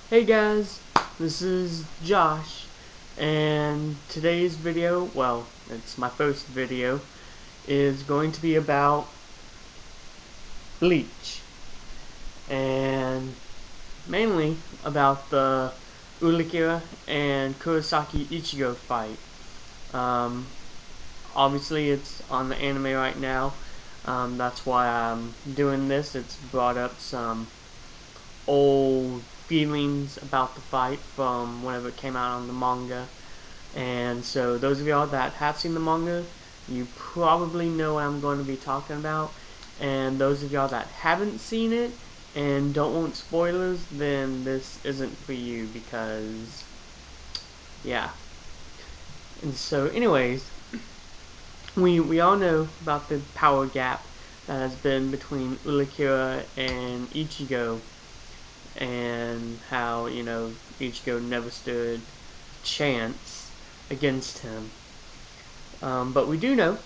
Hey guys, this is Josh, and today's video, well, it's my first video, is going to be about Bleach, and mainly about the Ulquiorra and Kurosaki Ichigo fight. Um, Obviously it's on the anime right now, that's why I'm doing this. It's brought up some old feelings about the fight from whenever it came out on the manga. And so those of y'all that have seen the manga, you probably know what I'm going to be talking about. And those of y'all that haven't seen it and don't want spoilers, then this isn't for you because, yeah. And so anyways, we all know about the power gap that has been between Ulquiorra and Ichigo, and how, Ichigo never stood chance against him. But we do know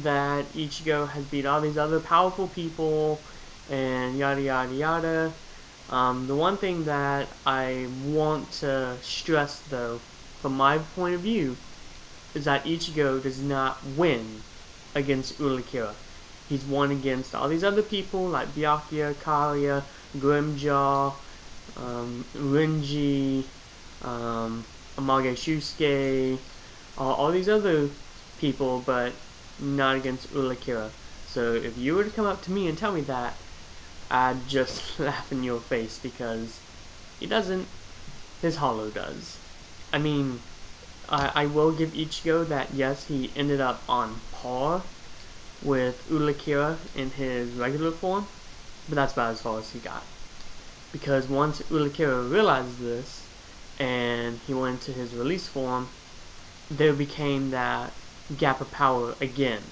that Ichigo has beat all these other powerful people and yada yada yada. The one thing that I want to stress, though, from my point of view, is that Ichigo does not win against Ulquiorra. He's won against all these other people like Byakuya, Kalia, Grimjaw, Renji, Amage Shusuke, all these other people, but not against Ulquiorra. So if you were to come up to me and tell me that, I'd just laugh in your face because he doesn't. His hollow does. I mean, I will give Ichigo that, yes, he ended up on par with Ulquiorra in his regular form, but that's about as far as he got. Because once Ulquiorra realized this, and he went into his release form, there became that gap of power again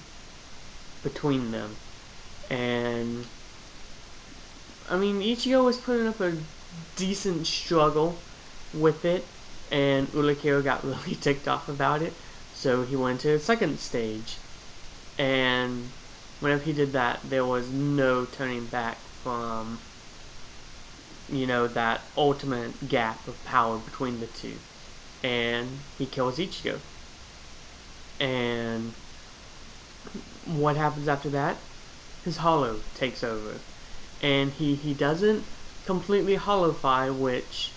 between them. And I mean, Ichigo was putting up a decent struggle with it, and Ulquiorra got really ticked off about it, so he went to the second stage. And whenever he did that, there was no turning back from, that ultimate gap of power between the two. And he kills Ichigo. And what happens after that? His hollow takes over. And he doesn't completely hollowify, which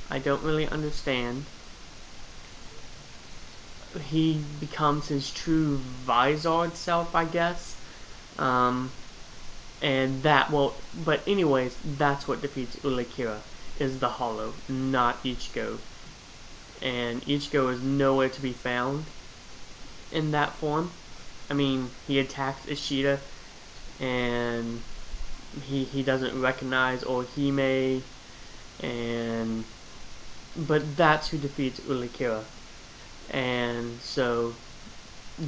I don't really understand. He becomes his true Vizard self, I guess. And that, well, but anyways, that's what defeats Ulquiorra, is the hollow, not Ichigo. And Ichigo is nowhere to be found in that form. I mean, he attacks Ishida, and he doesn't recognize Orihime, but that's who defeats Ulquiorra. And so,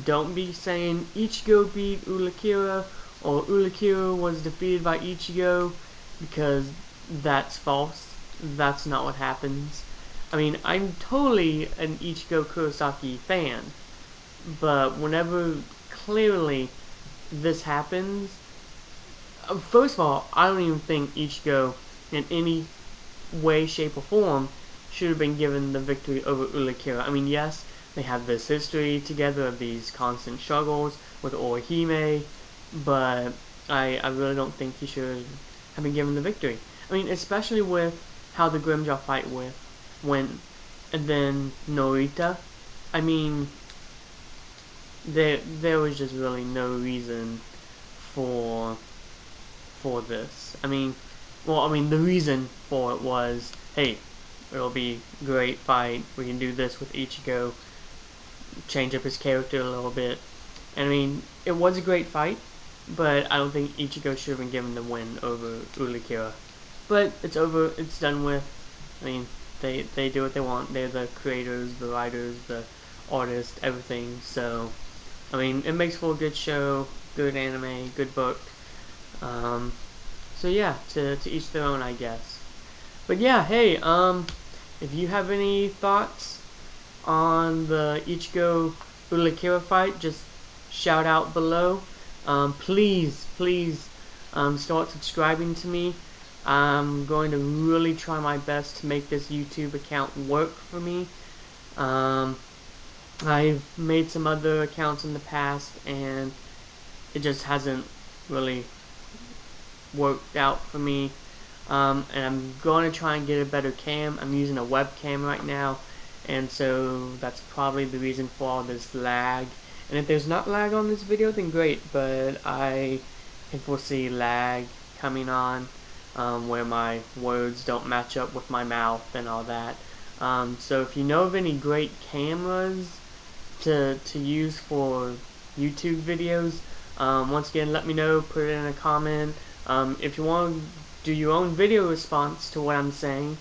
don't be saying Ichigo beat Ulquiorra or Ulquiorra was defeated by Ichigo, because that's false. That's not what happens. I mean, I'm totally an Ichigo Kurosaki fan, but whenever clearly this happens, first of all, I don't even think Ichigo in any way, shape, or form should have been given the victory over Ulquiorra. I mean, yes, they have this history together of these constant struggles with Orihime, but I really don't think he should have been given the victory. I mean, especially with how the Grimjaw fight went, and then Norita. I mean, there was just really no reason for this. I mean, the reason for it was, hey, it'll be a great fight. We can do this with Ichigo, change up his character a little bit. And I mean, it was a great fight, but I don't think Ichigo should have been given the win over Ulquiorra. But it's over. It's done with. I mean, they do what they want. They're the creators, the writers, the artists, everything. So, I mean, it makes for a good show, good anime, good book. So yeah, to each their own, I guess. But yeah, hey, if you have any thoughts on the Ichigo Ulquiorra fight, just shout out below. Please start subscribing to me. I'm going to really try my best to make this YouTube account work for me. I've made some other accounts in the past, and it just hasn't really worked out for me. And I'm going to try and get a better cam. I'm using a webcam right now, and so that's probably the reason for all this lag. And if there's not lag on this video, then great, but I can foresee lag coming on, where my words don't match up with my mouth and all that. So if you know of any great cameras to use for YouTube videos, once again, let me know, put it in a comment. If you want to do your own video response to what I'm saying,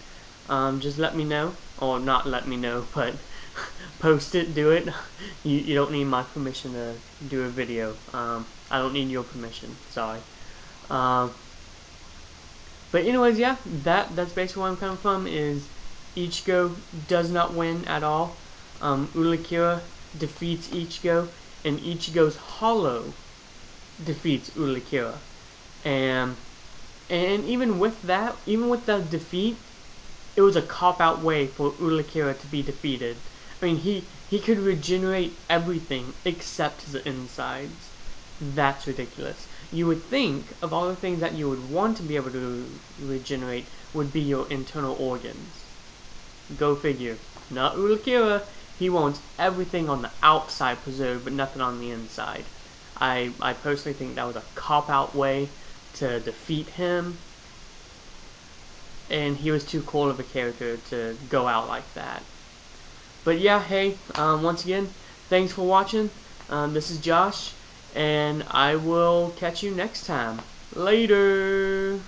just let me know, or not let me know, but post it, do it. You don't need my permission to do a video. I don't need your permission, sorry. But anyways, yeah, that's basically where I'm coming from, is Ichigo does not win at all. Ulquiorra defeats Ichigo, and Ichigo's hollow defeats Ulquiorra. And even with that, even with the defeat, it was a cop-out way for Ulquiorra to be defeated. I mean, he could regenerate everything except his insides. That's ridiculous. You would think of all the things that you would want to be able to regenerate would be your internal organs. Go figure. Not Ulquiorra. He wants everything on the outside preserved, but nothing on the inside. I personally think that was a cop-out way to defeat him, and he was too cool of a character to go out like that. But yeah, hey, once again, thanks for watching. This is Josh, and I will catch you next time. Later!